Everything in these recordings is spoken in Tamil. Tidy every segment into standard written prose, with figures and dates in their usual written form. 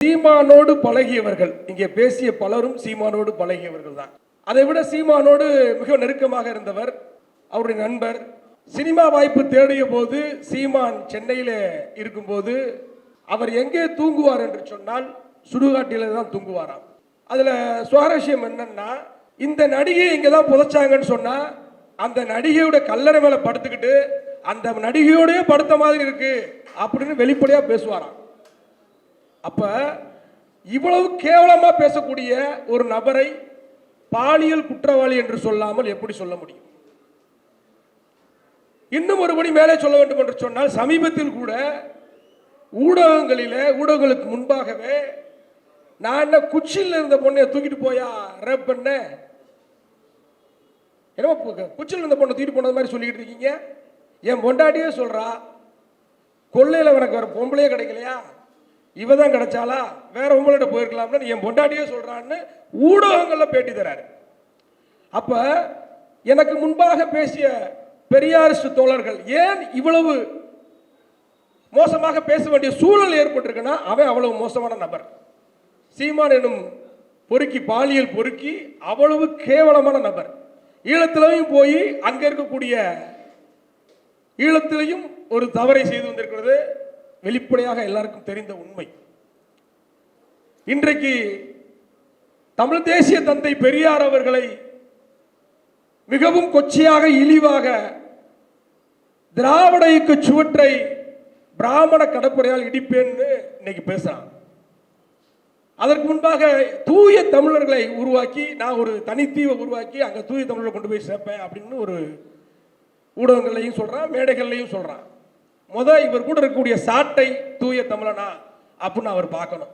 சீமானோடு பழகியவர்கள், இங்கே பேசிய பலரும் சீமானோடு பழகியவர்கள் தான். அதை விட சீமானோடு மிக நெருக்கமாக இருந்தவர் அவருடைய நண்பர். சினிமா வாய்ப்பு தேடிய போது சீமான் சென்னையில் இருக்கும்போது அவர் எங்கே தூங்குவார் என்று சொன்னால் சுடுகாட்டில தான் தூங்குவாராம். அதுல சுவாரஸ்யம் என்னன்னா, இந்த நடிகை இங்கே தான் புதைச்சாங்கன்னு சொன்னா அந்த நடிகையோட கல்லறை மேல படுத்துக்கிட்டு அந்த நடிகையோடய படுத்த மாதிரி இருக்கு அப்படின்னு வெளிப்படையா பேசுவாராம். அப்ப இவ்வளவு கேவலமா பேசக்கூடிய ஒரு நபரை பாலியல் குற்றவாளி என்று சொல்லாமல் எப்படி சொல்ல முடியும்? இன்னும் ஒருபடி மேலே சொல்ல வேண்டும் என்று சொன்னால், சமீபத்தில் கூட ஊடகங்களுக்கு முன்பாகவே நான் என்ன குச்சியில் இருந்த பொண்ணை தூக்கிட்டு போயா ரேப் பண்ண, என்ன குச்சியில் இருந்த பொண்ணை தூக்கிட்டு போனது மாதிரி சொல்லிக்கிட்டு இருக்கீங்க. என் பொண்டாட்டியே சொல்றா, கொள்ளையில் எனக்கு வேற பொம்பளையே கிடைக்கலையா, இவ தான் கிடைச்சாலா, வேற உங்கள்கிட்ட போயிருக்கலாம்னு என் பொண்டாட்டியே சொல்றான்னு ஊடகங்கள்ல பேட்டி தராரு. அப்ப எனக்கு முன்பாக பேசிய பெரியாரிஸ்ட் தோழர்கள் ஏன் இவ்வளவு மோசமாக பேச வேண்டிய சூழல் ஏற்பட்டிருக்குன்னா, அவன் அவ்வளவு மோசமான நபர். சீமான் எனும் பொறுக்கி, பாலியல் பொறுக்கி அவ்வளவு கேவலமான நபர். ஈழத்திலையும் போய் அங்க இருக்கக்கூடிய ஈழத்திலையும் ஒரு தவறை செய்து வந்திருக்கிறது வெளிப்படையாக எல்லாருக்கும் தெரிந்த உண்மை. இன்றைக்கு தமிழ் தேசிய தந்தை பெரியார் அவர்களை மிகவும் கொச்சையாக, இழிவாக திராவிட இயக்க சுவற்றை பிராமண கடற்படையால் இடிப்பேன்னு இன்னைக்கு பேசுறான். அதற்கு முன்பாக தூய தமிழர்களை உருவாக்கி, நான் ஒரு தனித்தீவை உருவாக்கி அங்க தூய தமிழரை கொண்டு போய் சேர்ப்பேன் அப்படின்னு ஒரு ஊடகங்களையும் சொல்றான், மேடைகள்லையும் சொல்றான். இவர் கூட இருக்கக்கூடிய சாட்டை தூய தமிழனா அப்படின்னு அவர் பார்க்கணும்.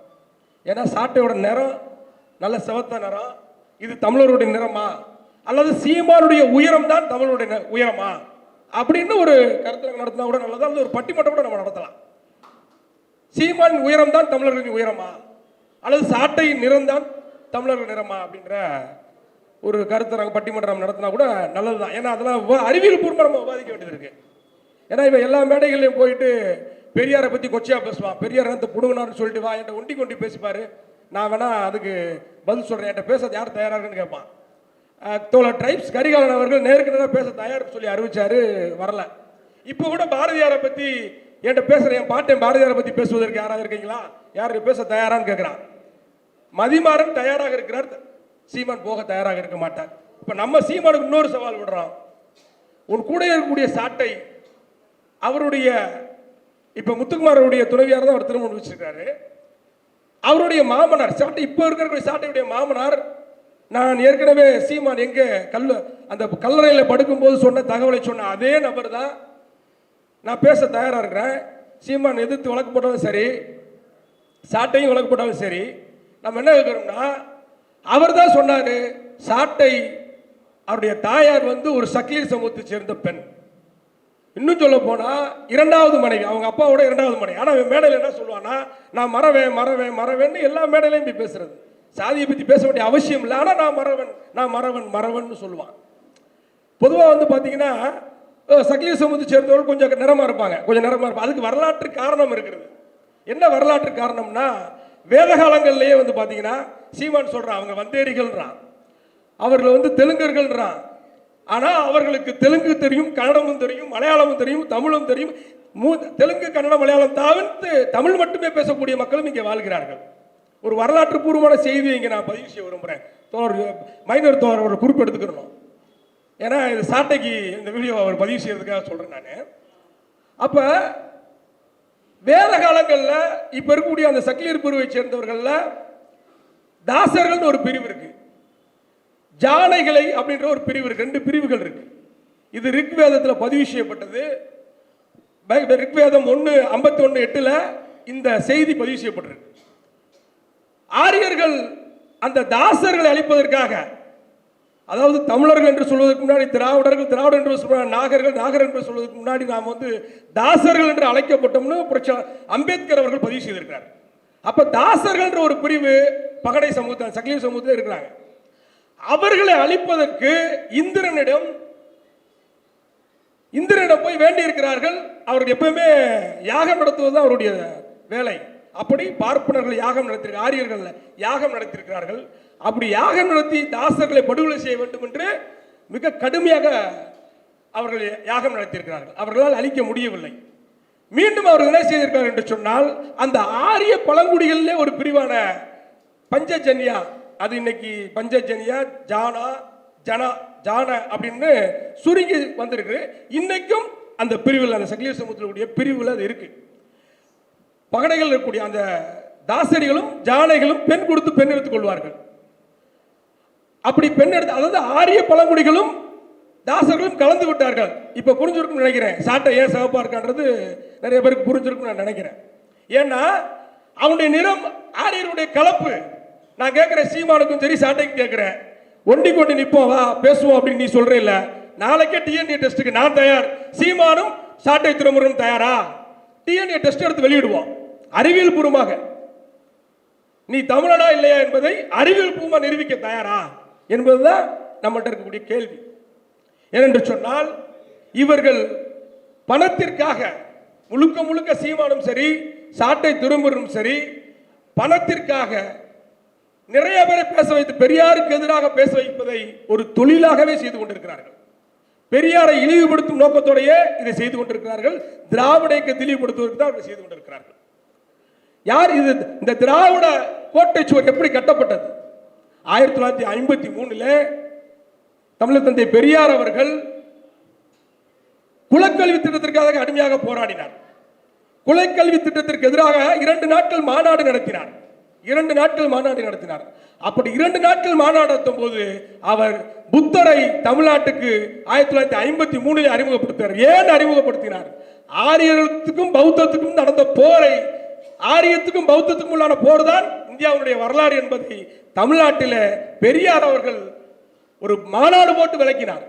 ஏன்னா சாட்டையோட நிறம் நல்ல சிவத்த நிறம், இது தமிழருடைய நிறமா அல்லது சீமானுடைய உயரம் தான் தமிழருடைய உயரமா அப்படின்னு ஒரு கருத்து நடத்தினா கூட நல்லதா, அல்லது ஒரு பட்டிமன்றம் கூட நம்ம நடத்தலாம். சீமான் உயரம் தான் தமிழர்களின் உயரமா அல்லது சாட்டையின் நிறம் தான் தமிழர்கள் நிறமா அப்படின்ற ஒரு கருத்தை நாங்கள் பட்டிமன்றம் நடத்தினா கூட நல்லதுதான். ஏன்னா அதெல்லாம் அறிவியல் பூர்வமாக நம்ம விவாதிக்க வேண்டியது இருக்கு. ஏன்னா இவன் எல்லா மேடைகளையும் போயிட்டு பெரியாரை பற்றி கொச்சையா பேசுவான். பெரியார் அந்த புடுங்கினார்னு சொல்லிட்டு வா என்கிட்ட ஒண்டி கொண்டி பேசிப்பாரு, நான் வேணா அதுக்கு பதில் சொல்றேன், என்கிட்ட பேச யார் தயாரா இருக்குன்னு கேட்பான். தோழர் ட்ரைப்ஸ் கரிகாலன் அவர்கள் நேருக்கு நேராக பேச தயார்னு சொல்லி அறிவிச்சாரு, வரல. இப்போ கூட பாரதியாரை பற்றி என்கிட்ட பேசுறேன், என் பாட்டன் பாரதியாரை பற்றி பேசுவதற்கு யாராவது இருக்கீங்களா, யாருக்கு பேச தயாரான்னு கேட்குறான். மதிமாறன் தயாராக இருக்கிறார், சீமான் போக தயாராக இருக்க மாட்டார். இப்போ நம்ம சீமானுக்கு இன்னொரு சவால் விடுறோம். உன் கூட இருக்கக்கூடிய சாட்டை அவருடைய, இப்ப முத்துக்குமாரருடைய துணைவியார் தான் அவர் திருமணம் வச்சிருக்காரு. அவருடைய மாமனார் சாட்டை, இப்ப இருக்கிற சாட்டையுடைய மாமனார், நான் ஏற்கனவே சீமான் எங்க அந்த கல்லறையில படுக்கும் போது சொன்ன தகவலை சொன்ன அதே நபர் தான். நான் பேச தயாரா இருக்கிறேன், சீமான் எதிர்த்து வழக்கு போட்டாலும் சரி, சாட்டையும் வழக்கு போட்டாலும் சரி, நம்ம என்ன கேட்கிறோம்னா, அவர் தான் சொன்னாரு சாட்டை அவருடைய தாயார் ஒரு சக்கிலீர் சமூகத்தை சேர்ந்த பெண். இன்னும் சொல்ல போனா இரண்டாவது மனைவி, அவங்க அப்பாவோட இரண்டாவது மனைவி. ஆனா மேடையில் என்ன சொல்லுவானா, நான் மறவேன்னு எல்லா மேடையிலையும் போய் பேசுறது. சாதியை பத்தி பேச வேண்டிய அவசியம் இல்லை, ஆனா நான் மறவன் சொல்லுவான். பொதுவாக பாத்தீங்கன்னா சக்கிலீர் சமூகத்தை சேர்ந்தவர்கள் கொஞ்சம் நிறமா இருப்பாங்க, அதுக்கு வரலாற்று காரணம் இருக்கிறது. என்ன வரலாற்று காரணம்னா, வேத காலங்கள்லயே பாத்தீங்கன்னா சீமான் சொல்றான் அவங்க வந்தேரிகள்ன்றான், அவர்கள் தெலுங்கர்கள்ன்றான். ஆனா அவர்களுக்கு தெலுங்கு தெரியும், கன்னடமும் தெரியும், மலையாளமும் தெரியும், தமிழும் தெரியும். தெலுங்கு, கன்னடம், மலையாளம் தவிர்த்து தமிழ் மட்டுமே பேசக்கூடிய மக்களும் இங்கே வாழ்கிறார்கள். ஒரு வரலாற்று பூர்வமான செய்தியை இங்கே நான் பதிவு செய்ய விரும்புகிறேன். மைனர் தோழர் ஒரு குறிப்பு எடுத்துக்கணும். ஏன்னா இது சாட்டைக்கு இந்த வீடியோ அவர் பதிவு செய்யறதுக்காக சொல்றேன் நான். அப்ப வேத காலங்களில் இப்ப இருக்கக்கூடிய அந்த சக்கிலியர் பிரிவை சேர்ந்தவர்கள்ல தாசர்கள் ஒரு பிரிவு இருக்கு, ஜானைகளை அப்படின்ற ஒரு பிரிவு இருக்கு, 2 பிரிவுகள் இருக்கு. இது ரிக்வேதத்தில் பதிவு செய்யப்பட்டது. ரிக்வேதம் 1:51:8 இந்த செய்தி பதிவு செய்யப்பட்டிருக்கு. ஆரியர்கள் அந்த தாசர்களை அழிப்பதற்காக, அதாவது தமிழர்கள் என்று சொல்வதற்கு முன்னாடி திராவிடர் என்று சொல்வாங்க, நாகர் என்று சொல்வதற்கு முன்னாடி நாம் தாசர்கள் என்று அழைக்கப்பட்டோம்னு அம்பேத்கர் அவர்கள் பதிவு செய்திருக்கிறார். அப்ப தாசர்கள் என்ற ஒரு பிரிவு பகடை சமூகத்தை, சக்கிலியர் சமூகத்தில் இருக்கிறாங்க. அவர்களை அழிப்பதற்கு இந்திரனிடம் போய் வேண்டி இருக்கிறார்கள். அவர்கள் எப்பவுமே யாகம் நடத்துவது அவருடைய வேலை. அப்படி பார்ப்பனர்கள் யாகம் நடத்தியிருக்க ஆரியர்கள் யாகம் நடத்தியிருக்கிறார்கள். அப்படி யாகம் நடத்தி தாசர்களை படுகொலை செய்ய வேண்டும் என்று மிக கடுமையாக அவர்கள் யாகம் நடத்தியிருக்கிறார்கள். அவர்களால் அழிக்க முடியவில்லை. மீண்டும் அவர்கள் என்ன செய்திருக்கிறார்கள் என்று சொன்னால், அந்த ஆரிய பழங்குடிகளிலே ஒரு பிரிவான பஞ்சஜன்யா, அது இன்னைக்கு பஞ்சஜன்யா, ஜானா, ஜனா, ஜான அப்படின்னு சுருங்கி வந்திருக்கு. இன்னைக்கும் அந்த பிரிவில், அந்த சங்கிலி சமூகத்தினுடைய பிரிவில் அது இருக்கு. பகடைகள் இருக்கக்கூடிய அந்த தாசரிகளும் ஜானைகளும் பெண் கொடுத்து பெண் எடுத்துக் கொள்வார்கள். அப்படி பெண் எடுத்து, அதாவது ஆரிய பழங்குடிகளும் தாசர்களும் கலந்து விட்டார்கள். இப்ப புரிஞ்சிருக்கும் நினைக்கிறேன். சாட்டை ஏன் சிவப்பா இருக்கான்றது நிறைய பேருக்கு புரிஞ்சிருக்கும் நான் நினைக்கிறேன். ஏன்னா அவனுடைய நிறம் ஆரியருடைய கலப்பு. நான் கேட்கிறேன், சீமானுக்கும் சரி சாட்டைக்கும் கேட்கிறேன், ஒண்டி கொண்டு நிற்போம் வா பேசுவோம் அப்படின்னு நீ சொல்ற இல்ல, நாளைக்கே டிஎன்ஏ டெஸ்ட்டுக்கு நான் தயார், சீமானும் சாட்டை துறைமுருகனும் தயாரா? டிஎன்ஏ டெஸ்ட் எடுத்து வெளியிடுவோம் அறிவியல் பூர்வமாக. நீ தமிழனா இல்லையா என்பதை அறிவியல் பூர்வமாக நிரூபிக்க தயாரா என்பதுதான் நம்மகிட்ட இருக்கக்கூடிய கேள்வி. ஏனென்று சொன்னால், இவர்கள் பணத்திற்காக முழுக்க முழுக்க சீமானும் சரி சாட்டை துறைமுருகனும் சரி பணத்திற்காக நிறைய பேரை பேச வைத்து பெரியாருக்கு எதிராக பேச வைப்பதை ஒரு தொழிலாகவே செய்து கொண்டிருக்கிறார்கள். பெரியாரை இழிவுபடுத்தும் நோக்கத்தோடையே இதை செய்து கொண்டிருக்கிறார்கள். திராவிட இயக்கத்தை இழிவுபடுத்துவதற்கு தான் செய்து கொண்டிருக்கிறார்கள். யார் இது? இந்த திராவிட கோட்டை சுவர் எப்படி கட்டப்பட்டது? 1953 தமிழர் தந்தை பெரியார் அவர்கள் குலக்கல்வி திட்டத்திற்காக கடுமையாக போராடினார். குலக்கல்வி திட்டத்திற்கு எதிராக 2 நாட்கள் மாநாடு நடத்தினார். 2 நாட்கள் மாநாடு நடத்தினார். அப்படி 2 நாட்கள் மாநாடு நடத்தும் போது அவர் புத்தரை தமிழ்நாட்டுக்கு 1953 அறிமுகப்படுத்தினார். ஏன் அறிமுகப்படுத்தினார்? ஆரியத்துக்கும் பௌத்தத்துக்கும் நடந்த போரை, ஆரியத்துக்கும் பௌத்தத்துக்கும் உள்ளான போர் தான் இந்தியாவுடைய வரலாறு என்பதை தமிழ்நாட்டில் பெரியார் அவர்கள் ஒரு மாநாடு போட்டு விளக்கினார்.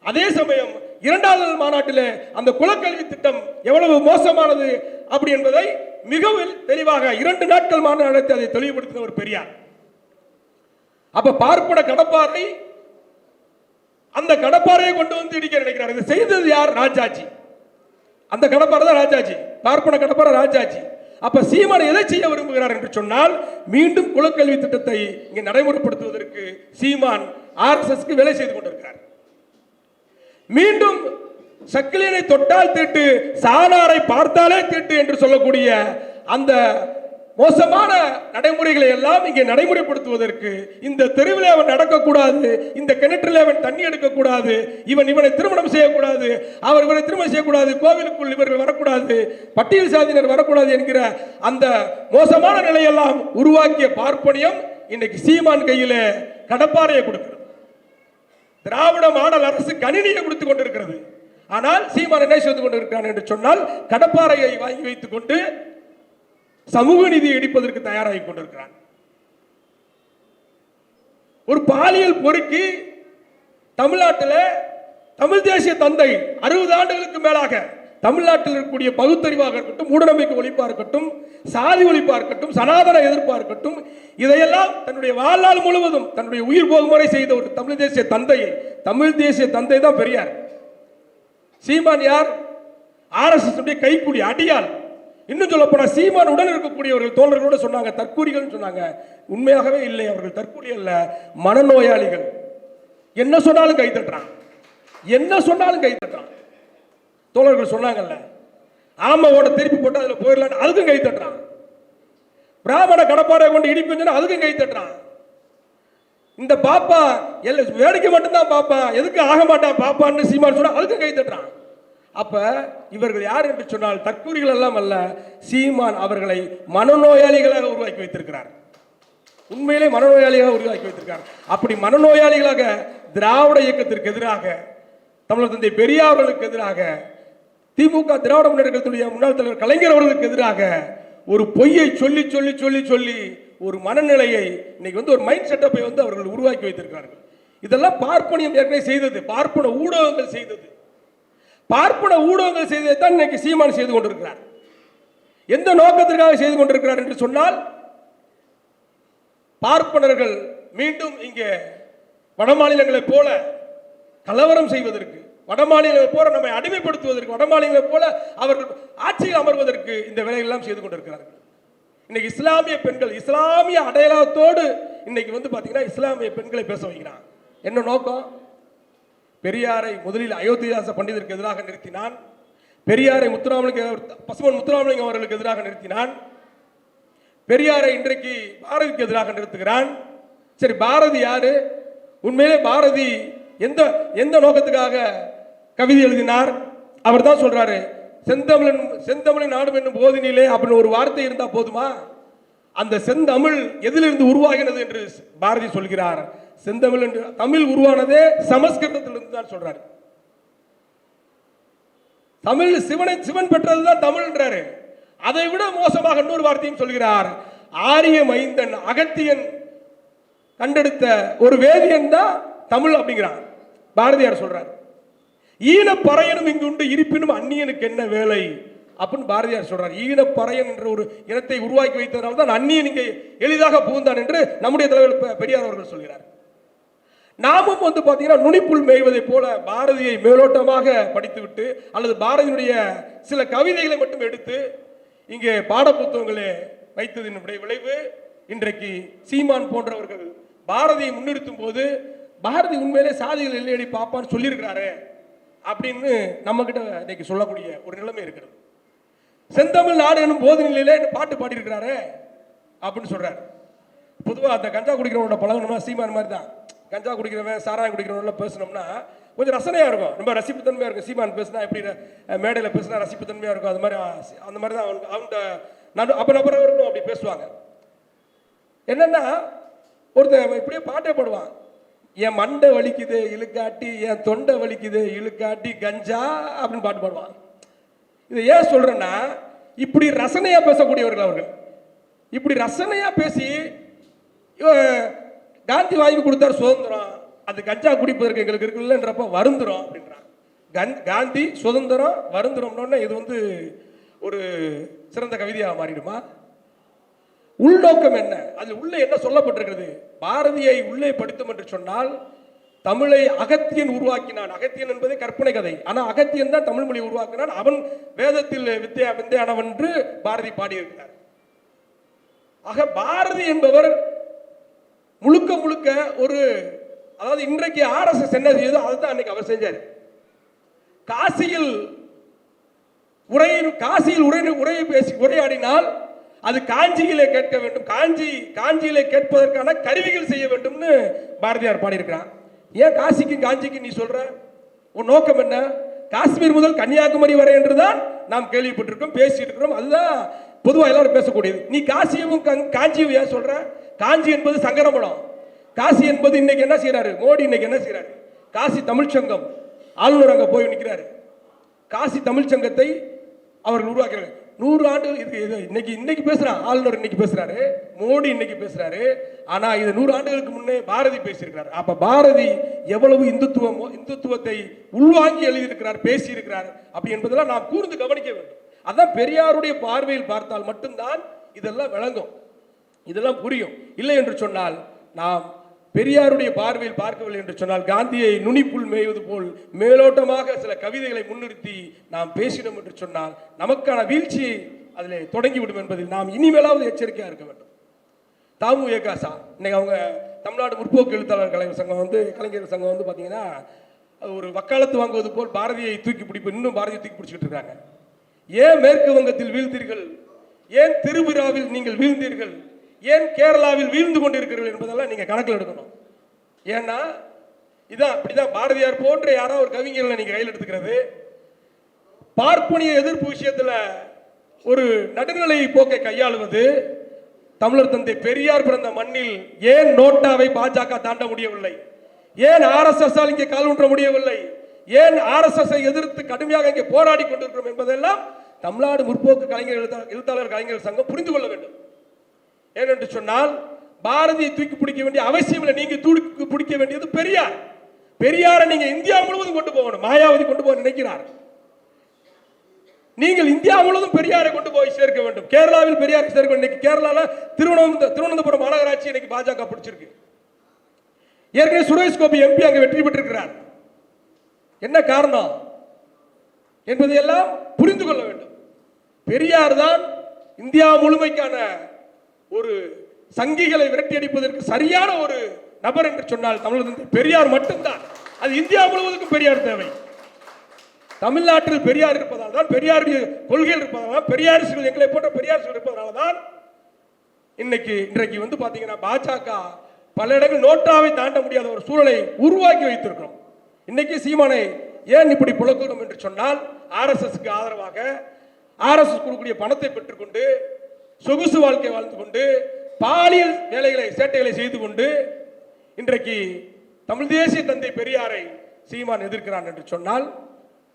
அதே சமயம் 2வது மாநாட்டில் அந்த குலக்கல்வி திட்டம் எவ்வளவு மோசமானது அப்படி என்பதை மிகவும் தெளிவாக 2 நாட்கள் மாநாடு நடத்தி அதை தெளிவுபடுத்தின ஒரு பெரியார். அப்ப பார்ப்பன கடப்பாறை, அந்த கடப்பாறையை கொண்டு வந்து இடிக்க நினைக்கிறார். இதை செய்தது யார்? ராஜாஜி. அந்த கடப்பாறை தான் ராஜாஜி, பார்ப்பன கடப்பாறை ராஜாஜி. அப்ப சீமான் எதை செய்ய விரும்புகிறார் என்று சொன்னால், மீண்டும் குலக்கல்வி திட்டத்தை இங்கே நடைமுறைப்படுத்துவதற்கு சீமான் ஆர்எஸ்எஸ்க்கு வேலை செய்து கொண்டிருக்கிறார். மீண்டும் சக்கிலியனை தொட்டால் தீட்டு, சாணாரை பார்த்தாலே தீட்டு என்று சொல்லக்கூடிய அந்த மோசமான நடைமுறைகளை எல்லாம் இங்கே நடைமுறைப்படுத்துவதற்கு, இந்த தெருவில் அவன் நடக்கக்கூடாது, இந்த கிணற்றில் அவன் தண்ணி எடுக்கக்கூடாது, இவனை திருமணம் செய்யக்கூடாது, இவனை திருமணம் செய்யக்கூடாது, கோவிலுக்குள் இவர்கள் வரக்கூடாது, பட்டியல் சாதியினர் வரக்கூடாது என்கிற அந்த மோசமான நிலையெல்லாம் உருவாக்கிய பார்ப்பனியம் இன்னைக்கு சீமான் கையில கடப்பாறையை கொடுக்கிறது. திராவிட மாடல் அரசு கணினியை கொடுத்துக் கொண்டிருக்கிறது. ஆனால் சீமான் என்ன செய்து கொண்டிருக்கிறான் என்று சொன்னால், கடப்பாறையை வாங்கி வைத்துக் கொண்டு சமூக நீதியை இடிப்பதற்கு தயாராகி கொண்டிருக்கிறான். ஒரு பாலியல் பொறுக்கி தமிழ்நாட்டில் தமிழ் தேசிய தந்தை 60 ஆண்டுகளுக்கு மேலாக தமிழ்நாட்டில் இருக்கக்கூடிய பகுத்தறிவாக இருக்கட்டும், மூடநம்பிக்கை ஒழிப்பா இருக்கட்டும், சாதி ஒழிப்பா இருக்கட்டும், சனாதன எதிர்ப்பா இருக்கட்டும், இதையெல்லாம் தன்னுடைய வாழ்நாள் முழுவதும் தன்னுடைய உயிர் போகும் வரை செய்த ஒரு தமிழ் தேசிய தந்தையை, தமிழ் தேசிய தந்தை தான் பெரியார். சீமான் யார்? ஆர்எஸ்எஸ் கைக்குடி அடியால். இன்னும் சொல்ல போனா சீமான் உடன் இருக்கக்கூடியவர்கள் தோழர்களோட சொன்னாங்க தற்கூரிகள் சொன்னாங்க. உண்மையாகவே இல்லை, அவர்கள் தற்கூரி அல்ல, மனநோயாளிகள். என்ன சொன்னாலும் கை தட்டுறான், என்ன சொன்னாலும் கை தட்டுறான். தோழர்கள் சொன்னாங்கல்ல, ஆமாவோட திருப்பி போட்டு அதுல போயிடலாம், அதுக்கும் கை தட்டுறான். பிராமண கடப்பாறை கொண்டு இடிப்பு அதுக்கும் கை தட்டுறான். இந்த பாப்பா வேடிக்கை மட்டும்தான் பாப்பா, எதுக்கு ஆக மாட்டான் பாப்பான்னு சீமான் சொன்னா அதுக்கும் கை தட்டுறான். அப்ப இவர்கள் யார் என்று சொன்னால் தற்கூரிகள் எல்லாம் அல்ல, சீமான் அவர்களை மனநோயாளிகளாக உருவாக்கி வைத்திருக்கிறார். உண்மையிலே மனநோயாளிகளாக உருவாக்கி வைத்திருக்கிறார். அப்படி மனநோயாளிகளாக திராவிட இயக்கத்திற்கு எதிராக, தமிழர் தந்தை பெரியார்களுக்கு எதிராக, திமுக திராவிட முன்னேற்றத்துடைய முன்னாள் தலைவர் கலைஞர் அவர்களுக்கு எதிராக ஒரு பொய்யை சொல்லி சொல்லி சொல்லி சொல்லி ஒரு மனநிலையை இன்னைக்கு ஒரு மைண்ட் செட்டப்பை அவர்கள் உருவாக்கி வைத்திருக்கிறார்கள். இதெல்லாம் பார்ப்பனியம் ஏற்கனவே செய்தது, பார்ப்பன ஊடகங்கள் செய்தது. பார்ப்பன ஊடகங்கள் செய்ததை தான் இன்னைக்கு சீமான் செய்து கொண்டிருக்கிறார். எந்த நோக்கத்திற்காக செய்து கொண்டிருக்கிறார் என்று சொன்னால், பார்ப்பனர்கள் மீண்டும் இங்கே வட மாநிலங்களைப் போல கலவரம் செய்வதற்கு, வட மாநிலங்களைப் போல நம்மை அடிமைப்படுத்துவதற்கு, வட மாநிலங்களைப் போல அவர்கள் ஆட்சியில் அமர்வதற்கு இந்த வேலைகள் எல்லாம் செய்து கொண்டிருக்கிறார்கள். இன்னைக்கு இஸ்லாமிய பெண்கள் இஸ்லாமிய அடையாளத்தோடு இன்னைக்கு வந்து பாத்தீங்கன்னா இஸ்லாமிய பெண்களை பேச வைக்கிறான். என்ன நோக்கம்? பெரியாரை முதலில் அயோத்திதாச பண்டிதருக்கு எதிராக நிறுத்தினான். பெரியாரை பசுமன் முத்துராமலிங்கம் அவர்களுக்கு எதிராக நிறுத்தினான். பெரியாரை இன்றைக்கு பாரதிக்கு எதிராக நிறுத்துகிறான். சரி, பாரதி யாரு? உண்மையிலே பாரதி எந்த எந்த நோக்கத்துக்காக கவிதை எழுதினார்? அவர் தான் சொல்றாரு, செந்தமிழின் நாடு என்னும் போதினிலே அப்படின்னு ஒரு வார்த்தை இருந்தா போதுமா? அந்த செந்தமிழ் எதிலிருந்து உருவாகினது என்று பாரதி சொல்கிறார். செந்தமிழ் என்று தமிழ் உருவானதே சமஸ்கிருதத்திலிருந்து தான் சொல்றாரு. தமிழ் சிவன் பெற்றதுதான் தமிழ் என்றாரு. அதை விட மோசமாக இன்னொரு வார்த்தையும் சொல்கிறார். ஆரிய மைந்தன் அகத்தியன் கண்டெடுத்த ஒரு வேதியன் தான் தமிழ் அப்படிங்கிறான் பாரதியார் சொல்றார். ஈனப்பறையனும் இங்கு உண்டு இருப்பினும் அந்நியனுக்கு என்ன வேலை அப்படின்னு பாரதியார் சொல்றார். ஈனப்பறையன் என்ற ஒரு இனத்தை உருவாக்கி வைத்ததனால தான் அந்நியன் இங்கே எளிதாக புகுந்தான் என்று நம்முடைய தலைவர் பெரியார் அவர்கள் சொல்கிறார். நாமும் வந்து பார்த்தீங்கன்னா நுனிப்புள் மேய்வதை போல பாரதியை மேலோட்டமாக படித்துவிட்டு அல்லது பாரதியினுடைய சில கவிதைகளை மட்டும் எடுத்து இங்கே பாட புத்தகங்களே வைத்ததின் விளைவு இன்றைக்கு சீமான் போன்றவர்கள் பாரதியை முன்னிறுத்தும் போது பாரதி உண்மையிலே சாதிகள் இல்லையடி பாப்பான்னு சொல்லியிருக்கிறாரு அப்படின்னு நம்ம கிட்ட இன்னைக்கு சொல்லக்கூடிய ஒரு நிலைமை இருக்கிறது. செந்தமிழ் நாடு என்னும் போது நிலையில பாட்டு பாடியிருக்கிறாரு அப்படின்னு சொல்றாரு. பொதுவாக அந்த கஞ்சா குடிக்கிறவனோட பழகணும்னா சீமான் மாதிரி தான். கஞ்சா குடிக்கிறவன் சாராயம் குடிக்கிறவன் பேசணும்னா கொஞ்சம் ரசனையாக இருக்கும், ரொம்ப ரசிப்புத்தன்மையாக இருக்கும். சீமான் பேசினா எப்படி மேடையில் பேசினா ரசிப்புத்தன்மையாக இருக்கும், அது மாதிரி அந்த மாதிரி தான் அவங்க அப்ப இருக்கும் அப்படி பேசுவாங்க. என்னன்னா ஒருத்தன் இப்படியே பாட்டே பாடுவான், என் மண்டை வலிக்குது இழுக்காட்டி, என் தொண்டை வலிக்குது இழுக்காட்டி கஞ்சா அப்படின்னு பாட்டு பாடுவான். இதை ஏன் சொல்றேன்னா, இப்படி ரசனையா பேசக்கூடியவர்கள் அவர்கள். இப்படி ரசனையா பேசி காந்தி வாங்கி கொடுத்தார் சுதந்திரம், அது கஞ்சா குடிப்பதற்கு எங்களுக்கு இருக்குல்லன்றப்ப வருந்துரும் அப்படின்றான். காந்தி சுதந்திரம் வருந்துறோம்னு இது வந்து ஒரு சிறந்த கவிதையாக மாறிடுமா? உள்நோக்கம் என்ன? அது உள்ளே என்ன சொல்லப்பட்டிருக்கிறது? பாரதியை உள்ளே படித்தோம் என்று சொன்னால் தமிழை அகத்தியன் உருவாக்கினான். அகத்தியன் என்பதே கற்பனை கதை. ஆனா அகத்தியன் தான் தமிழ் மொழி உருவாக்கினான். அவன் வேதத்தில் வித்தையானவன் என்று பாரதி பாடியிருக்கிறார். ஆக பாரதி என்பவர் முழுக்க முழுக்க ஒரு, அதாவது இன்றைக்கு RSS என்ன செய்யுதோ அதுதான் அன்னைக்கு அவர் செஞ்சார். காசியில் உரையை பேசி உரையாடினால் அது காஞ்சியிலே கேட்க வேண்டும், காஞ்சியிலே கேட்பதற்கான கருவிகள் செய்ய வேண்டும்னு பாரதியார் பாடியிருக்கிறான். ஏன் காசிக்கும் காஞ்சிக்கும் நீ சொல்ற? உன் நோக்கம் என்ன? காஷ்மீர் முதல் கன்னியாகுமரி வரை என்றுதான் நாம் கேள்விப்பட்டிருக்கோம், பேசிட்டு இருக்கிறோம். அதுதான் பொதுவாக எல்லாரும் பேசக்கூடியது. நீ காசியவும் காஞ்சியும் ஏன் சொல்ற? காஞ்சி என்பது சங்கரமடம். காசி என்பது இன்னைக்கு என்ன செய்யறாரு மோடி? இன்னைக்கு என்ன செய்யறாரு? காசி தமிழ்ச்சங்கம் ஆளுநர் அங்க போய் நிற்கிறாரு. காசி தமிழ்ச்சங்கத்தை அவர்கள் உருவாக்குறாங்க. 100 ஆண்டுகள் இன்னைக்கு பேசுறான் ஆளுநர், இன்னைக்கு பேசுறாரு மோடி, இன்னைக்கு பேசுறாரு. ஆனா இது 100 ஆண்டுகளுக்கு முன்னே பாரதி பேசியிருக்கிறார். அப்ப பாரதி எவ்வளவு இந்துத்துவத்தை உள்வாங்கி எழுதியிருக்கிறார், பேசியிருக்கிறார் அப்படி என்பதெல்லாம் நாம் கூர்ந்து கவனிக்க வேண்டும். அதான் பெரியாருடைய பார்வையில் பார்த்தால் மட்டும்தான் இதெல்லாம் விளங்கும், இதெல்லாம் புரியும். இல்லை என்று சொன்னால், நாம் பெரியாருடைய பார்வையில் பார்க்கவில்லை என்று சொன்னால், காந்தியை நுனிப்புள் மேய்வது போல் மேலோட்டமாக சில கவிதைகளை முன்னிறுத்தி நாம் பேசினோம் என்று சொன்னால் நமக்கான வீழ்ச்சி அதில் தொடங்கிவிடும் என்பதில் நாம் இனிமேலாவது எச்சரிக்கையாக இருக்க வேண்டும். தாமுகாசா இன்னைக்கு அவங்க தமிழ்நாடு முற்போக்கு எழுத்தாளர் கலைஞர் சங்கம் வந்து பார்த்தீங்கன்னா ஒரு வக்காலத்து வாங்குவது போல் பாரதியை தூக்கி பிடிப்பு, இன்னும் பாரதியை தூக்கி பிடிச்சிக்கிட்டு இருக்காங்க. ஏன் மேற்கு வங்கத்தில் வீழ்ந்தீர்கள்? ஏன் திரிபுராவில் நீங்கள் வீழ்ந்தீர்கள்? ஏன் கேரளாவில் வீழ்ந்து கொண்டிருக்கிறீர்கள் என்பதெல்லாம் நீங்க கணக்கில் எடுக்கணும். ஏன்னா இதான் அப்படிதான் பாரதியார் போன்ற யாராவது ஒரு கவிஞர்களை நீங்க கையில் எடுத்துக்கிறது. பார்ப்பனிய எதிர்ப்பு விஷயத்துல ஒரு நடுநிலை போக்கை கையாளுவது. தமிழர் தந்தை பெரியார் பிறந்த மண்ணில் ஏன் நோட்டாவை பாஜக தாண்ட முடியவில்லை? ஏன் RSS இங்கே கால் ஊன்ற முடியவில்லை? ஏன் RSS எதிர்த்து கடுமையாக இங்கே போராடி கொண்டிருக்கிறோம் என்பதெல்லாம் தமிழ்நாடு முற்போக்கு எழுத்தாளர் கலைஞர் சங்கம் புரிந்து கொள்ள வேண்டும். ஏனென்று சொன்னால் பாரதியை தூக்கி பிடிக்க வேண்டிய அவசியம் இல்லை, நீங்க தூக்கி பிடிக்க வேண்டியது பெரியார். பெரியாரை நீங்க இந்தியா முழுவதும் கொண்டு போகணும். மாயாவதி கொண்டு போக நினைக்கிறார். நீங்கள் இந்தியா முழுவதும் பெரியாரை கொண்டு போய் சேர்க்க வேண்டும். கேரளாவில் பெரியாரை சேர்க்க வேண்டும். இன்னைக்கு கேரளால திருவனந்தபுரம் மாநகராட்சி இன்னைக்கு பாஜக பிடிச்சிருக்கு. ஏற்கனவே சுரேஷ் கோபி MP அங்க வெற்றி பெற்றிருக்கிறார். என்ன காரணம் என்பதையெல்லாம் புரிந்து கொள்ள வேண்டும். பெரியார் தான் இந்தியா முழுமைக்கான ஒரு சங்கிகளை விரட்டி அடிப்பதற்கு சரியான ஒரு நபர் என்று சொன்னால் தமிழக பெரியார் மட்டும்தான். அது இந்தியா முழுவதுக்கும் பெரியார் தேவை. தமிழ்நாட்டில் பெரியார் இருப்பதால் தான், பெரியாருடைய கொள்கைகள் இருப்பதால் தான், பெரியாரிசுகள் எங்களை போன்ற பெரியாரிசுகள் இருப்பதனால தான் இன்றைக்கு வந்து பாத்தீங்கன்னா பாஜக பல இடங்கள் நோட்டாவை தாண்ட முடியாத ஒரு சூழலை உருவாக்கி வைத்திருக்கிறோம். இன்னைக்கு சீமானை ஏன் இப்படி புழங்குகிறோம் என்று சொன்னால், ஆர்எஸ்எஸ்க்கு ஆதரவாக ஆர்எஸ்எஸ் கொடுக்கக்கூடிய பணத்தை பெற்றுக்கொண்டு சொகுசு வாழ்க்கை வாழ்ந்து கொண்டு பாலியல் வேலைகளை சேட்டைகளை செய்து கொண்டு இன்றைக்கு தமிழ் தேசிய தந்தை பெரியாரை சீமான் எதிர்க்கிறான் என்று சொன்னால்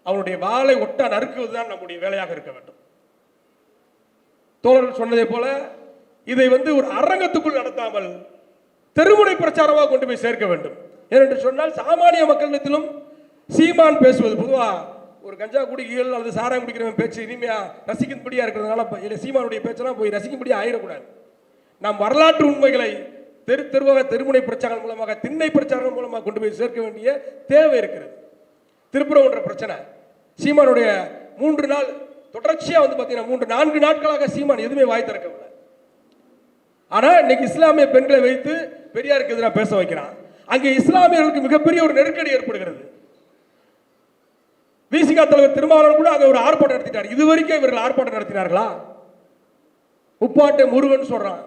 அவனுடைய வாளை ஒட்ட நறுக்குவதுதான் நம்முடைய வேலையாக இருக்க வேண்டும். தோழர்கள் சொன்னதை போல இதை வந்து ஒரு அரங்கத்துக்குள் நடத்தாமல் தெருமுனை பிரச்சாரமாக கொண்டு போய் சேர்க்க வேண்டும். ஏனென்று சொன்னால் சாமானிய மக்களிடத்திலும் சீமான் பேசுவது பொதுவா ஒரு கஞ்சா குடிகள் அல்லது சாராயம் குடிக்கிறவன் பேச்சு இனிமையா ரசிக்கும்படியா இருக்கிறதுனால சீமானுடைய பேச்செல்லாம் போய் ரசிக்கும்படியா ஆயிடக்கூடாது. நாம் வரலாற்று உண்மைகளை தெருவாக தெருமுனை பிரச்சாரம் மூலமாக திண்ணை பிரச்சாரம் மூலமாக கொண்டு போய் சேர்க்க வேண்டிய தேவை இருக்கிறது. திருப்புறம்ன்ற பிரச்சனை சீமானுடைய 3 நாள் தொடர்ச்சியா வந்து பார்த்தீங்கன்னா 3-4 நாட்களாக சீமான் எதுவுமே வாய் திறக்கவில்லை. ஆனா இன்னைக்கு இஸ்லாமிய பெண்களை வைத்து பெரியாருக்கு எதிராக பேச வைக்கிறான். அங்கே இஸ்லாமியர்களுக்கு மிகப்பெரிய ஒரு நெருக்கடி ஏற்படுகிறது. விசிகா தலைவர் திருமாவளவன் கூட அங்க ஒரு ஆர்ப்பாட்டம் நடத்திட்டார். இதுவரைக்கும் இவர்கள் ஆர்ப்பாட்டம் நடத்தினார்களா? முப்பாட்டை முருகன் சொல்றான்,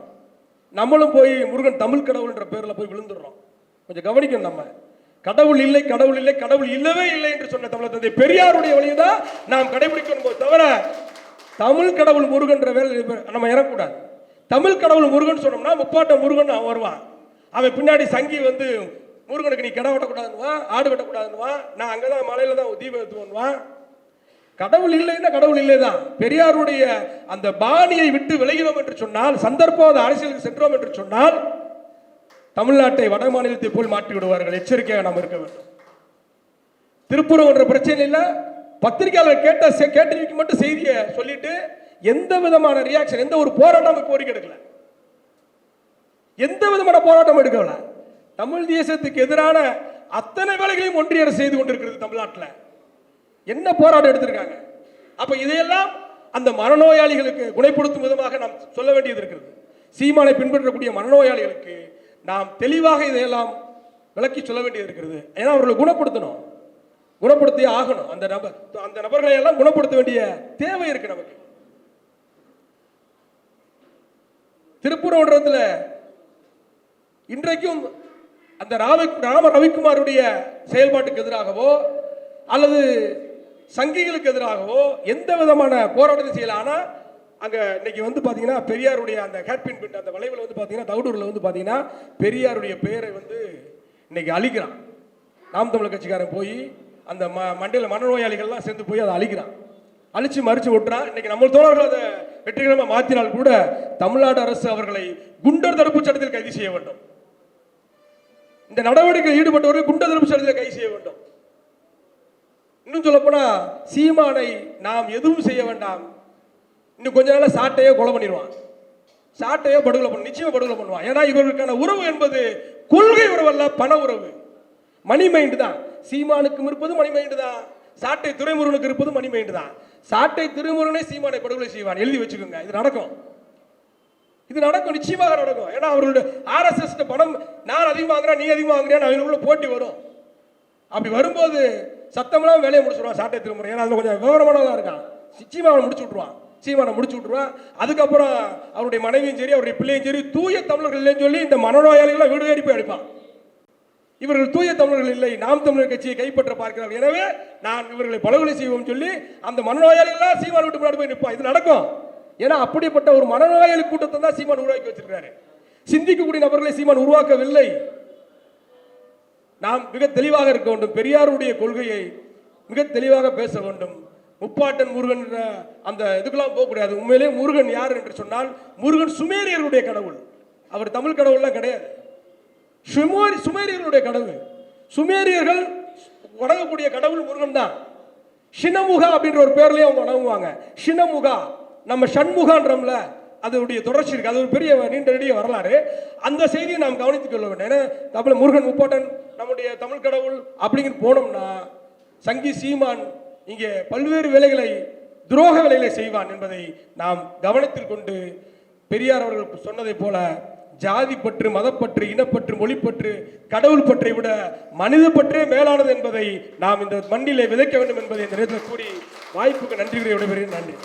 நம்மளும் போய் முருகன் தமிழ் கடவுள் என்ற பேர்ல போய் விழுந்துடுறோம். கொஞ்சம் கவனிக்கணும். நம்ம கடவுள் இல்லை, கடவுள் இல்லை, கடவுள் இல்லவே இல்லை என்று சொன்ன தமிழர் தந்தை பெரியாருடைய வழிதான் நாம் கடைபிடிக்கணும் தவிர தமிழ் கடவுள் முருகன் வேலை நம்ம இறக்கூடாது. தமிழ் கடவுள் முருகன் சொன்னோம்னா முப்பாட்ட முருகன் வருவான். அவன் பின்னாடி சங்கி வந்து முருகனுக்கு நீ கிடா வெட்டக்கூடாதுன்னுவான், ஆடு வெட்டக்கூடாதுன்னுவான், நான் அங்கதான் மலையில தான் தீபம் ஏற்றுவான். கடவுள் இல்லைன்னா கடவுள் இல்லைதான். பெரியாருடைய அந்த பாணியை விட்டு விலகினோம் என்று சொன்னால், சந்தர்ப்பவாத அரசியலுக்கு சென்றோம் என்று சொன்னால் தமிழ்நாட்டை வட மாநிலத்தை போல் மாற்றி விடுவார்கள். எச்சரிக்கையாக நாம் இருக்க வேண்டும். திருப்பூரம் என்ற பிரச்சனை இல்லை, பத்திரிகையாளர் கேட்டறிவிக்கு மட்டும் செய்தியை சொல்லிட்டு எந்த விதமான ரியாக்ஷன், எந்த ஒரு போராட்டம் கோரிக்கை எடுக்கல, எந்த விதமான போராட்டம் எடுக்கல. தமிழ் தேசத்துக்கு எதிரான அத்தனை வேலைகளையும் ஒன்றிய அரசு செய்து கொண்டிருக்கிறது தமிழ்நாட்டில். என்ன போராட்டம் எடுத்திருக்காங்க? அப்ப இதையெல்லாம் அந்த மனநோயாளிகளுக்கு குணப்படுத்தும் விதமாக நாம் சொல்ல வேண்டியது இருக்கிறது. சீமானை பின்பற்றக்கூடிய மனநோயாளிகளுக்கு நாம் தெளிவாக இதையெல்லாம் விளக்கி சொல்ல வேண்டியது இருக்கிறது. ஏன்னா அவர்களை குணப்படுத்தணும், குணப்படுத்தியே ஆகணும். அந்த நபர்களை எல்லாம் குணப்படுத்த வேண்டிய தேவை இருக்கு நமக்கு. திருப்பூரத்தில் இன்றைக்கும் அந்த ராம ரவிக்குமாருடைய செயல்பாட்டுக்கு எதிராகவோ அல்லது சங்கிகளுக்கு எதிராகவோ எந்த விதமான போராட்டத்தை செய்யலாம். ஆனால் அங்கே இன்னைக்கு வந்து பார்த்தீங்கன்னா பெரியாருடைய அந்த ஹேர்பின் பின் அந்த வளைவில் வந்து பார்த்தீங்கன்னா தவுடூரில் வந்து பார்த்தீங்கன்னா பெரியாருடைய பெயரை வந்து இன்னைக்கு அழிக்கிறான். நாம் தமிழர் கட்சிக்காரன் போய் அந்த மண்டையில் மனநோயாளிகள்லாம் சேர்ந்து போய் அதை அழிக்கிறான், அழிச்சு மறிச்சு விட்டுறான். இன்னைக்கு நம்ம தோழர்கள் அதை வெற்றிகரமாக மாற்றினால் கூட தமிழ்நாடு அரசு அவர்களை குண்டர் தடுப்பு சட்டத்தில் கைது செய்ய வேண்டும். இந்த நடவடிக்கையில் ஈடுபட்டவர்கள் குண்டர் தடுப்பு சட்டத்தில் கைது செய்ய வேண்டும். இன்னும் சொல்ல போனா சீமானை நாம் எதுவும் செய்ய வேண்டாம். இன்னும் கொஞ்ச நாள் சாட்டையோ கொலை பண்ணிடுவான், சாட்டையோ படுகொலை பண்ண நிச்சயமா படுகொலை பண்ணுவான். ஏன்னா இவர்களுக்கான உறவு என்பது கொள்கை உறவு அல்ல, பண உறவு. மணி மைண்டு தான். சீமானுக்கும் இருப்பது மணி மைண்டு தான், சாட்டை துரைமுருகனுக்கு இருப்பது மணி மைண்டு தான். சாட்டை திருமுருகனை சீமானை படுகொலை செய்வான். எழுதி வச்சுக்கோங்க, இது நடக்கும், இது நடக்கும், நிச்சயமாக நடக்கும். ஏன்னா அவர்களுடைய ஆர்எஸ்எஸ் பணம் நான் அதிகமாக வாங்குறேன், நீ அதிகமாக வாங்குறேன், அவங்களுக்குள்ள போட்டி வரும். அப்படி வரும்போது சத்தமெல்லாம் வேலையை முடிச்சுடுவான் சாட்டை திருமுறை. ஏன்னா அதில் கொஞ்சம் விவரமானதான் இருக்கான். சீமானை முடிச்சு விட்டுருவான், சீமானை முடிச்சு விட்டுருவான். அதுக்கப்புறம் அவருடைய மனைவியும் சரி அவருடைய பிள்ளையும் சரி தூய தமிழர்கள் இல்லைன்னு சொல்லி இந்த மனநோயாளிகளை வீடு தேடி போய் அடிப்பான். இவர்கள் தூய தமிழர்கள் இல்லை, நாம் தமிழர் கட்சியை கைப்பற்ற பார்க்கிறார்கள், எனவே நான் இவர்களை படுகொலை செய்வோம் சொல்லி அந்த மனநோயாளிகளாக சீமான் விட்டு முன்னாடி போய் நிற்பான். இது நடக்கும். ஏன்னா அப்படிப்பட்ட ஒரு மனநோயாளி கூட்டத்தை தான் சீமான் உருவாக்கி வச்சிருக்காரு. சிந்திக்கக்கூடிய நபர்களை சீமான் உருவாக்கவில்லை. நாம் மிக தெளிவாக இருக்க வேண்டும். பெரியாருடைய கொள்கையை மிக தெளிவாக பேச வேண்டும். முப்பாட்டன் முருகன் அந்த இதுக்கெல்லாம் போகக்கூடாது. உண்மையிலே முருகன் யார் என்று சொன்னால் முருகன் சுமேரியர்களுடைய கடவுள், அவர் தமிழ் கடவுள்லாம் கிடையாது. சுமேரியர்களுடைய கடவுள். சுமேரியர்கள் வணங்கக்கூடிய கடவுள் முருகன் தான். ஷினமுகா அப்படின்ற ஒரு பேர்லயே அவங்க வணங்குவாங்க. ஷினமுகா, நம்ம ஷண்முகான்றோம்ல, அதனுடைய தொடர்ச்சி இருக்கு. அது ஒரு பெரிய நீண்ட நெடிய வரலாறு. அந்த செய்தியை நாம் கவனித்துக் கொள்ள வேண்டும். ஏன்னா தமிழ் முருகன் முப்பாட்டன் நம்முடைய தமிழ் கடவுள் அப்படிங்கிட்டு போனோம்னா சங்கி சீமான் இங்கே பல்வேறு வேலைகளை துரோக வேலைகளை செய்வான் என்பதை நாம் கவனத்தில் கொண்டு பெரியார் அவர்கள் சொன்னதைப் போல ஜாதி பற்று, மதப்பற்று, இனப்பற்று, மொழிப்பற்று, கடவுள் பற்றை விட மனித பற்றே மேலானது என்பதை நாம் இந்த மண்ணிலே விதைக்க வேண்டும் என்பதை இந்த நேரத்தில் கூறி வாய்ப்புக்கு நன்றி கூறி விடைபெறுகிறேன். நன்றி.